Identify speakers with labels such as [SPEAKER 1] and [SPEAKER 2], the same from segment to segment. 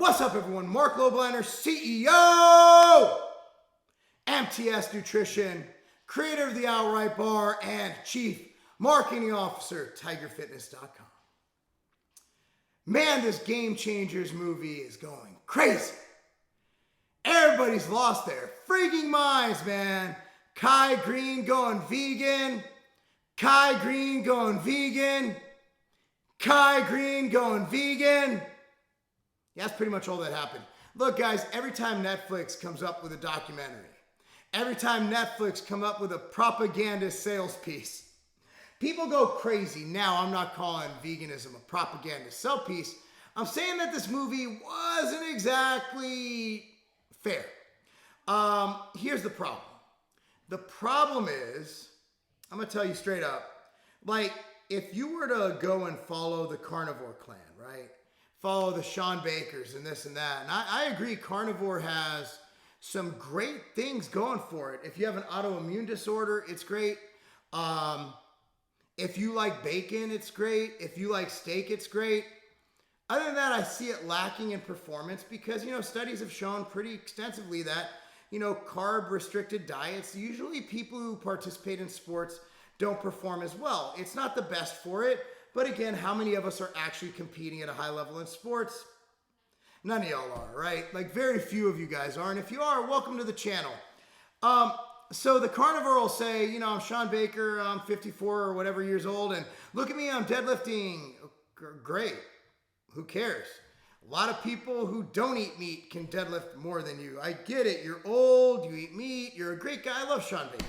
[SPEAKER 1] What's up, everyone? Marc Lobliner, CEO, MTS Nutrition, creator of the Outright Bar, and Chief Marketing Officer, TigerFitness.com. Man, this Game Changers movie is going crazy. Everybody's lost their freaking minds, man. Kai Greene going vegan. Kai Greene going vegan. Kai Greene going vegan. Yeah, that's pretty much all that happened. Look, guys, every time Netflix comes up with a documentary, every time Netflix comes up with a propaganda sales piece, people go crazy. Now, I'm not calling veganism a propaganda sell piece. I'm saying that this movie wasn't exactly fair. Here's the problem. The problem is, I'm going to tell you straight up, like, if you were to go and follow the carnivore clan, right? Follow the Sean Bakers and this and that. And I agree, carnivore has some great things going for it. If you have an autoimmune disorder, it's great. If you like bacon, it's great. If you like steak, it's great. Other than that, I see it lacking in performance because, studies have shown pretty extensively that, carb-restricted diets, usually people who participate in sports don't perform as well. It's not the best for it. But again, how many of us are actually competing at a high level in sports? None of y'all are, right? Like very few of you guys are. And if you are, welcome to the channel. So the carnivore will say, I'm Sean Baker, I'm 54 or whatever years old, and look at me, I'm deadlifting. Great. Who cares? A lot of people who don't eat meat can deadlift more than you. I get it. You're old, you eat meat, you're a great guy. I love Sean Baker.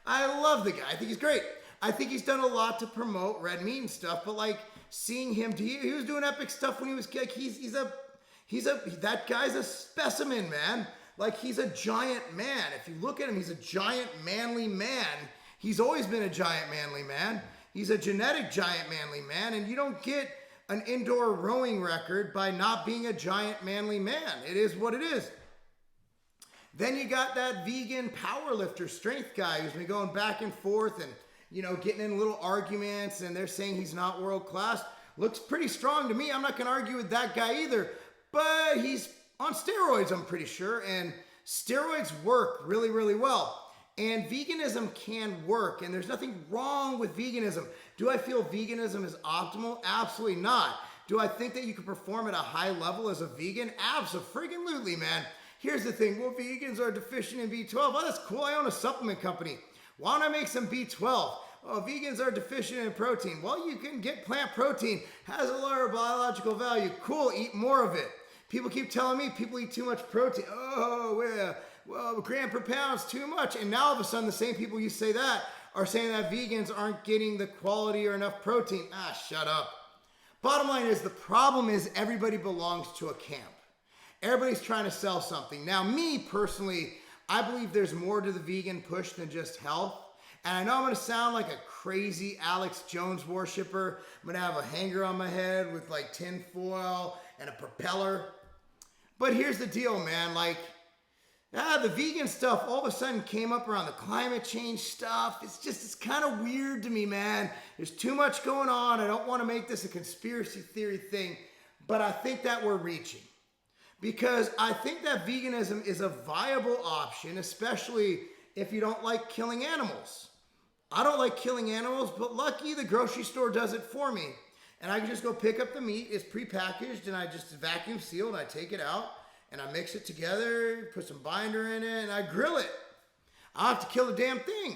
[SPEAKER 1] I love the guy. I think he's great. I think he's done a lot to promote red meat and stuff, but like seeing him, he was doing epic stuff when he was like, that guy's a specimen, man. Like he's a giant man. If you look at him, he's a giant manly man. He's always been a giant manly man. He's a genetic giant manly man, and you don't get an indoor rowing record by not being a giant manly man. It is what it is. Then you got that vegan powerlifter strength guy who's been going back and forth and getting in little arguments, and they're saying he's not world class. Looks pretty strong to me. I'm not going to argue with that guy either, but he's on steroids, I'm pretty sure, and steroids work really, really well. And veganism can work, and there's nothing wrong with veganism. Do I feel veganism is optimal? Absolutely not. Do I think that you can perform at a high level as a vegan? Absolutely, man. Here's the thing. Well, vegans are deficient in B12. Oh, that's cool. I own a supplement company. Why don't I make some B12? Oh, vegans are deficient in protein. Well, you can get plant protein. Has a lower biological value. Cool, eat more of it. People keep telling me people eat too much protein. Oh, well, gram per pound's too much. And now all of a sudden, the same people you say that are saying that vegans aren't getting the quality or enough protein. Shut up. Bottom line is, the problem is everybody belongs to a camp. Everybody's trying to sell something. Now, me personally, I believe there's more to the vegan push than just health. And I know I'm going to sound like a crazy Alex Jones worshiper. I'm going to have a hanger on my head with like tin foil and a propeller. But here's the deal, man. Like, the vegan stuff all of a sudden came up around the climate change stuff. It's kind of weird to me, man. There's too much going on. I don't want to make this a conspiracy theory thing, but I think that we're reaching. Because I think that veganism is a viable option, especially if you don't like killing animals. I don't like killing animals, but lucky the grocery store does it for me. And I can just go pick up the meat. It's prepackaged, and I just vacuum seal and I take it out and I mix it together, put some binder in it, and I grill it. I don't have to kill the damn thing.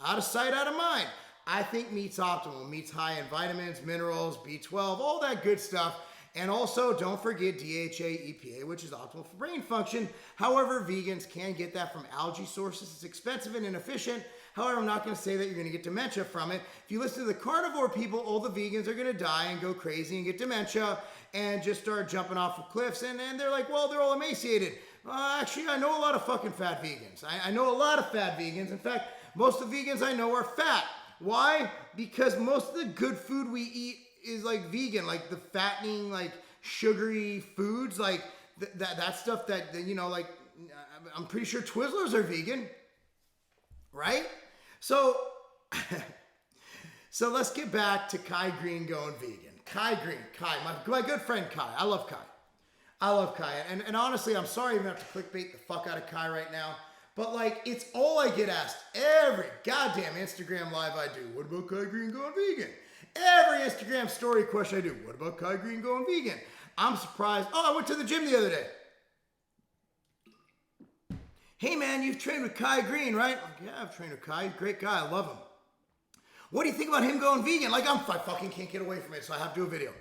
[SPEAKER 1] Out of sight, out of mind. I think meat's optimal. Meat's high in vitamins, minerals, B12, all that good stuff. And also, don't forget DHA, EPA, which is optimal for brain function. However, vegans can get that from algae sources. It's expensive and inefficient. However, I'm not going to say that you're going to get dementia from it. If you listen to the carnivore people, all the vegans are going to die and go crazy and get dementia and just start jumping off of cliffs. And they're like, well, they're all emaciated. Actually, I know a lot of fucking fat vegans. I know a lot of fat vegans. In fact, most of the vegans I know are fat. Why? Because most of the good food we eat is like vegan, like the fattening, like sugary foods, like that stuff that, like I'm pretty sure Twizzlers are vegan, right? So let's get back to Kai Greene going vegan. Kai Greene, my good friend Kai. I love Kai. I love Kai. And honestly, I'm sorry I'm going to have to clickbait the fuck out of Kai right now. But like, it's all I get asked every goddamn Instagram live I do. What about Kai Greene going vegan? Every Instagram story question I do. What about Kai Greene going vegan? I'm surprised. Oh, I went to the gym the other day. Hey man, you've trained with Kai Greene, right? Like, yeah, I've trained with Kai. Great guy. I love him. What do you think about him going vegan? Like, I fucking can't get away from it, so I have to do a video.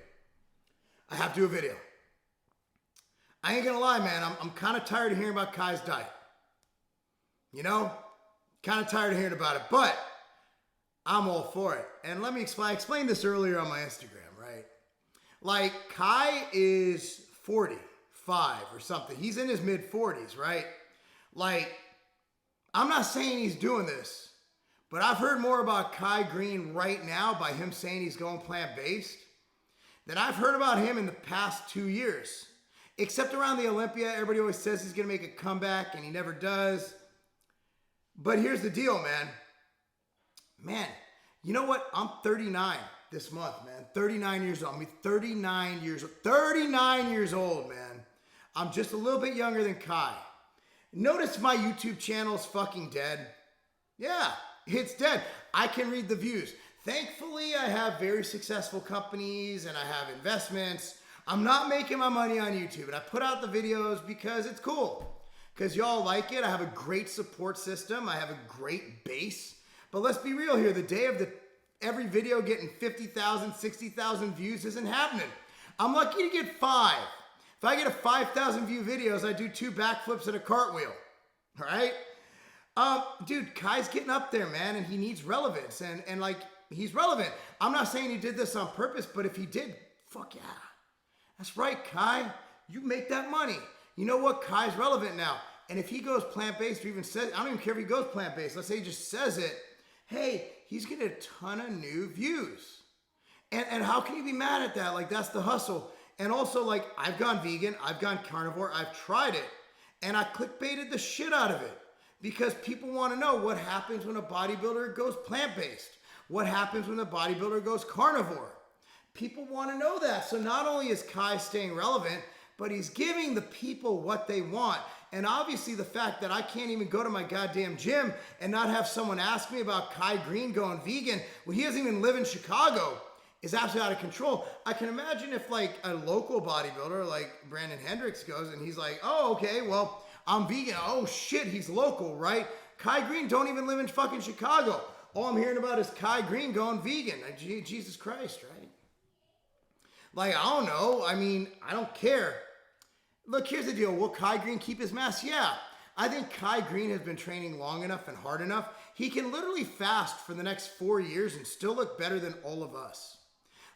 [SPEAKER 1] I ain't gonna lie, man. I'm kind of tired of hearing about Kai's diet. You know? Kind of tired of hearing about it, but I'm all for it. And let me explain. I explained this earlier on my Instagram, right? Like, Kai is 45 or something. He's in his mid-40s, right? Like, I'm not saying he's doing this, but I've heard more about Kai Greene right now by him saying he's going plant-based than I've heard about him in the past 2 years. Except around the Olympia, everybody always says he's going to make a comeback, and he never does. But here's the deal, man. Man, you know what? I'm 39 this month, man. 39 years old. I mean, 39 years old. 39 years old, man. I'm just a little bit younger than Kai. Notice my YouTube channel's fucking dead. Yeah, it's dead. I can read the views. Thankfully, I have very successful companies and I have investments. I'm not making my money on YouTube, and I put out the videos because it's cool. Because y'all like it. I have a great support system. I have a great base. But let's be real here. The day of every video getting 50,000, 60,000 views isn't happening. I'm lucky to get 5. If I get a 5,000 view videos, I do 2 backflips and a cartwheel. All right? Dude, Kai's getting up there, man, and he needs relevance. And like, he's relevant. I'm not saying he did this on purpose, but if he did, fuck yeah. That's right, Kai. You make that money. You know what? Kai's relevant now. And if he goes plant-based or even says, I don't even care if he goes plant-based. Let's say he just says it. Hey, he's getting a ton of new views. And how can you be mad at that? Like, that's the hustle. And also, like, I've gone vegan. I've gone carnivore. I've tried it. And I clickbaited the shit out of it. Because people want to know what happens when a bodybuilder goes plant-based. What happens when the bodybuilder goes carnivore. People want to know that. So not only is Kai staying relevant, but he's giving the people what they want. And obviously the fact that I can't even go to my goddamn gym and not have someone ask me about Kai Greene going vegan when he doesn't even live in Chicago is absolutely out of control. I can imagine if like a local bodybuilder like Brandon Hendricks goes and he's like, oh, okay, well, I'm vegan. Oh shit, he's local, right? Kai Greene don't even live in fucking Chicago. All I'm hearing about is Kai Greene going vegan. Like, Jesus Christ, right? Like, I don't know. I mean, I don't care. Look, here's the deal. Will Kai Greene keep his mass? Yeah. I think Kai Greene has been training long enough and hard enough. He can literally fast for the next 4 years and still look better than all of us.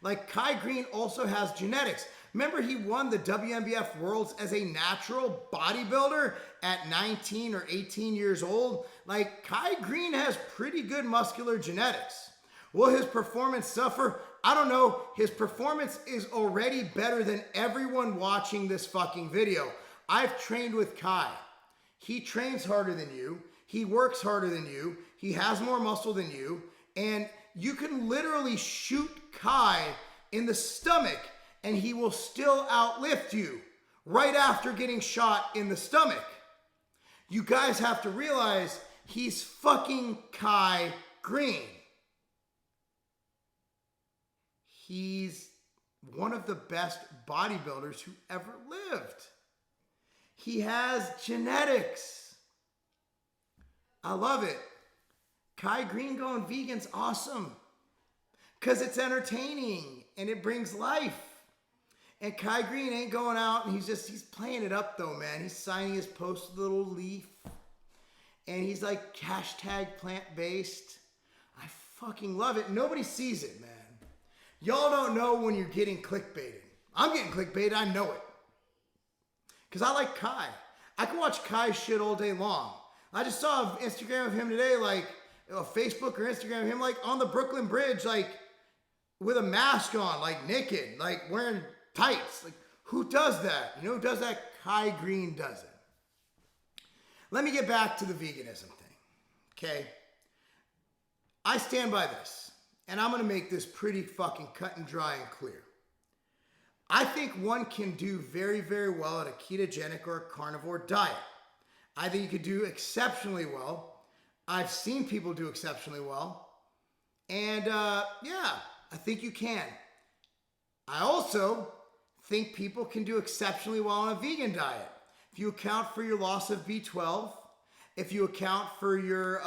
[SPEAKER 1] Like, Kai Greene also has genetics. Remember, he won the WNBF Worlds as a natural bodybuilder at 19 or 18 years old. Like, Kai Greene has pretty good muscular genetics. Will his performance suffer? I don't know. His performance is already better than everyone watching this fucking video. I've trained with Kai. He trains harder than you. He works harder than you. He has more muscle than you. And you can literally shoot Kai in the stomach and he will still outlift you right after getting shot in the stomach. You guys have to realize he's fucking Kai Greene. He's one of the best bodybuilders who ever lived. He has genetics. I love it. Kai Greene going vegan's awesome. Because it's entertaining and it brings life. And Kai Greene ain't going out and he's playing it up though, man. He's signing his post with a little leaf. And he's like hashtag plant-based. I fucking love it. Nobody sees it, man. Y'all don't know when you're getting clickbaited. I'm getting clickbaited. I know it. Because I like Kai. I can watch Kai shit all day long. I just saw an Instagram of him today, like a Facebook or Instagram of him, like on the Brooklyn Bridge, like with a mask on, like naked, like wearing tights. Like, who does that? You know who does that? Kai Greene does it. Let me get back to the veganism thing. Okay? I stand by this. And I'm going to make this pretty fucking cut and dry and clear. I think one can do very, very well at a ketogenic or a carnivore diet. I think you could do exceptionally well. I've seen people do exceptionally well. And yeah, I think you can. I also think people can do exceptionally well on a vegan diet. If you account for your loss of B12, if you account for your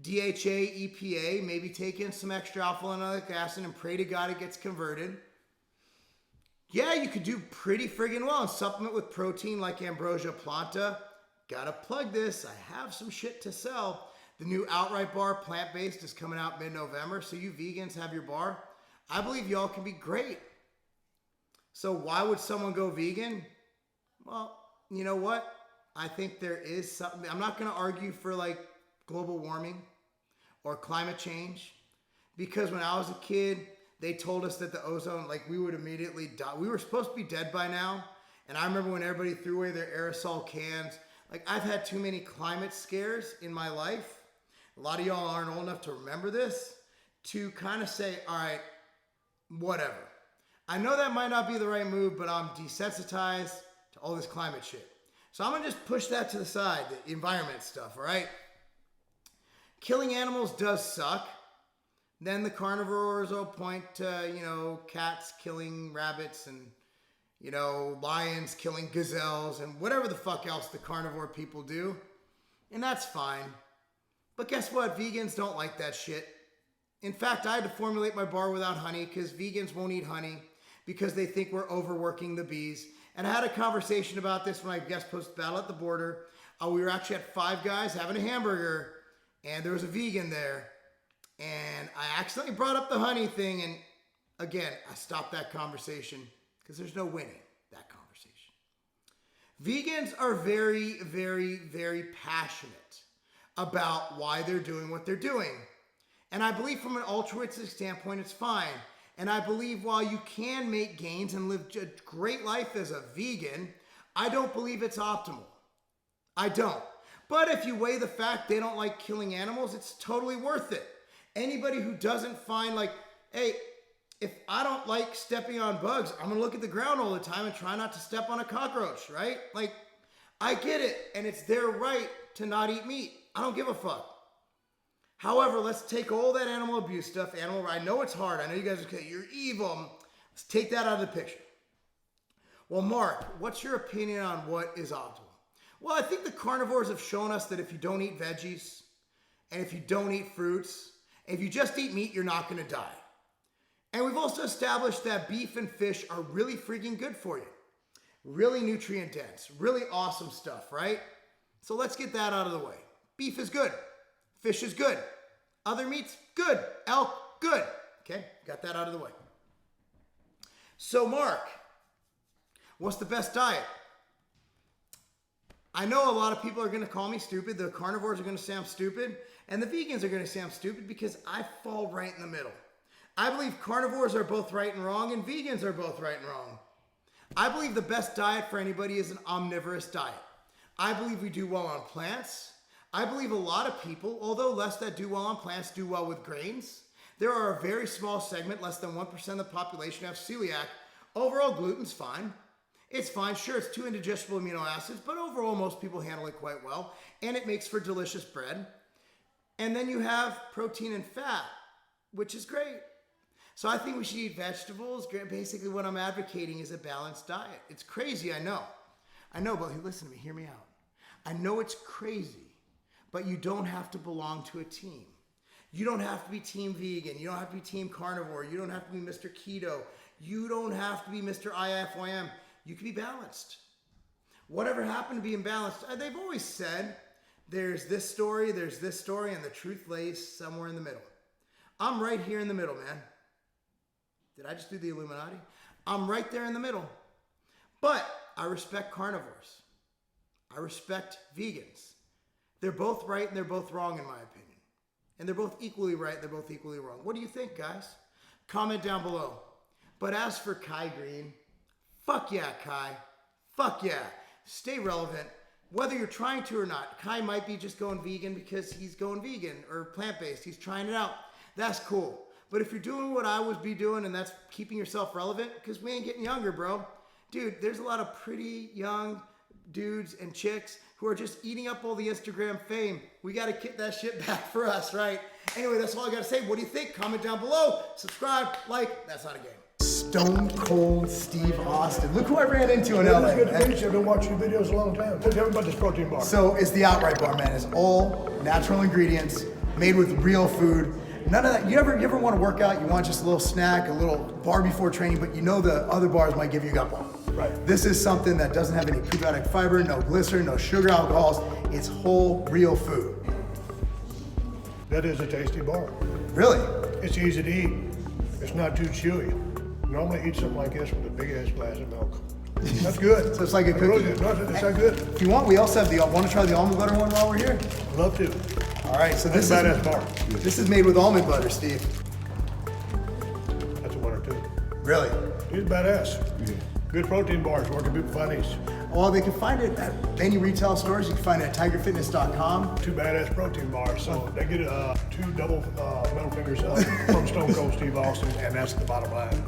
[SPEAKER 1] DHA, EPA, maybe take in some extra alpha-linoleic acid and pray to God it gets converted. Yeah, you could do pretty friggin' well and supplement with protein like Ambrosia planta. Gotta plug this. I have some shit to sell. The new Outright bar, plant-based, is coming out mid-November. So you vegans have your bar. I believe y'all can be great. So why would someone go vegan? Well, you know what? I think there is something. I'm not going to argue for like global warming or climate change, because when I was a kid, they told us that the ozone, like we would immediately die. We were supposed to be dead by now. And I remember when everybody threw away their aerosol cans. Like I've had too many climate scares in my life. A lot of y'all aren't old enough to remember this, to kind of say, all right, whatever. I know that might not be the right move, but I'm desensitized to all this climate shit. So I'm going to just push that to the side, the environment stuff, all right? Killing animals does suck. Then the carnivores will point to, cats killing rabbits and, lions killing gazelles and whatever the fuck else the carnivore people do. And that's fine. But guess what? Vegans don't like that shit. In fact, I had to formulate my bar without honey because vegans won't eat honey because they think we're overworking the bees. And I had a conversation about this when I guest posted Battle at the Border. We were actually at Five Guys having a hamburger, and there was a vegan there. And I accidentally brought up the honey thing, and again, I stopped that conversation because there's no winning that conversation. Vegans are very, very, very passionate about why they're doing what they're doing. And I believe from an altruistic standpoint, it's fine. And I believe while you can make gains and live a great life as a vegan, I don't believe it's optimal. I don't. But if you weigh the fact they don't like killing animals, it's totally worth it. Anybody who doesn't find like, hey, if I don't like stepping on bugs, I'm going to look at the ground all the time and try not to step on a cockroach, right? Like, I get it. And it's their right to not eat meat. I don't give a fuck. However, let's take all that animal abuse stuff. I know it's hard. I know you guys are you're evil. Let's take that out of the picture. Well, Mark, what's your opinion on what is optimal? Well, I think the carnivores have shown us that if you don't eat veggies, and if you don't eat fruits, and if you just eat meat, you're not going to die. And we've also established that beef and fish are really freaking good for you. Really nutrient dense. Really awesome stuff, right? So let's get that out of the way. Beef is good. Fish is good. Other meats, good. Elk, good. Okay, got that out of the way. So, Mark, what's the best diet? I know a lot of people are going to call me stupid. The carnivores are going to say I'm stupid. And the vegans are going to say I'm stupid because I fall right in the middle. I believe carnivores are both right and wrong, and vegans are both right and wrong. I believe the best diet for anybody is an omnivorous diet. I believe we do well on plants. I believe a lot of people, although less that do well on plants, do well with grains. There are a very small segment, less than 1% of the population have celiac. Overall, gluten's fine. It's fine. Sure, it's 2 indigestible amino acids, but overall, most people handle it quite well, and it makes for delicious bread. And then you have protein and fat, which is great. So I think we should eat vegetables. Basically, what I'm advocating is a balanced diet. It's crazy, I know. I know, but listen to me, hear me out. I know it's crazy. But you don't have to belong to a team. You don't have to be team vegan. You don't have to be team carnivore. You don't have to be Mr. Keto. You don't have to be Mr. IFYM. You can be balanced. Whatever happened to being balanced, they've always said there's this story, and the truth lays somewhere in the middle. I'm right here in the middle, man. Did I just do the Illuminati? I'm right there in the middle. But I respect carnivores. I respect vegans. They're both right and they're both wrong in my opinion. And they're both equally right, they're both equally wrong. What do you think, guys? Comment down below. But as for Kai Greene, fuck yeah, Kai. Fuck yeah. Stay relevant. Whether you're trying to or not. Kai might be just going vegan because he's going vegan or plant-based. He's trying it out. That's cool. But if you're doing what I would be doing, and that's keeping yourself relevant, because we ain't getting younger, bro. Dude, there's a lot of pretty young dudes and chicks who are just eating up all the Instagram fame. We got to get that shit back for us, right? Anyway, that's all I got to say. What do you think? Comment down below. Subscribe, like. That's not a game. Stone Cold Steve Austin. Look who I ran into in LA.
[SPEAKER 2] Good to meet you. I've been watching your videos a long time. Tell me about this protein bar.
[SPEAKER 1] So it's the Outright Bar, man. It's all natural ingredients, made with real food. None of that. You ever want to work out? You want just a little snack, a little bar before training, but you know the other bars might give you a gut bump.
[SPEAKER 2] Right.
[SPEAKER 1] This is something that doesn't have any prebiotic fiber, no glycerin, no sugar alcohols. It's whole, real food.
[SPEAKER 2] That is a tasty bar.
[SPEAKER 1] Really?
[SPEAKER 2] It's easy to eat. It's not too chewy. Normally I eat something like this with a big ass glass of milk. That's good.
[SPEAKER 1] So it's like a
[SPEAKER 2] That's
[SPEAKER 1] cookie.
[SPEAKER 2] really good. No, it's not good.
[SPEAKER 1] If you want, we also have the. Want to try the almond butter one while we're here?
[SPEAKER 2] Love to.
[SPEAKER 1] All right. So this
[SPEAKER 2] That's a
[SPEAKER 1] is
[SPEAKER 2] badass bar.
[SPEAKER 1] This is made with almond butter, Steve.
[SPEAKER 2] That's a winner too.
[SPEAKER 1] Really?
[SPEAKER 2] He's badass. Good protein bars. Where can people find these?
[SPEAKER 1] Well, they can find it at any retail stores. You can find it at tigerfitness.com.
[SPEAKER 2] 2 badass protein bars. So they get 2 double middle fingers up from Stone Cold Steve Austin, and that's the bottom line.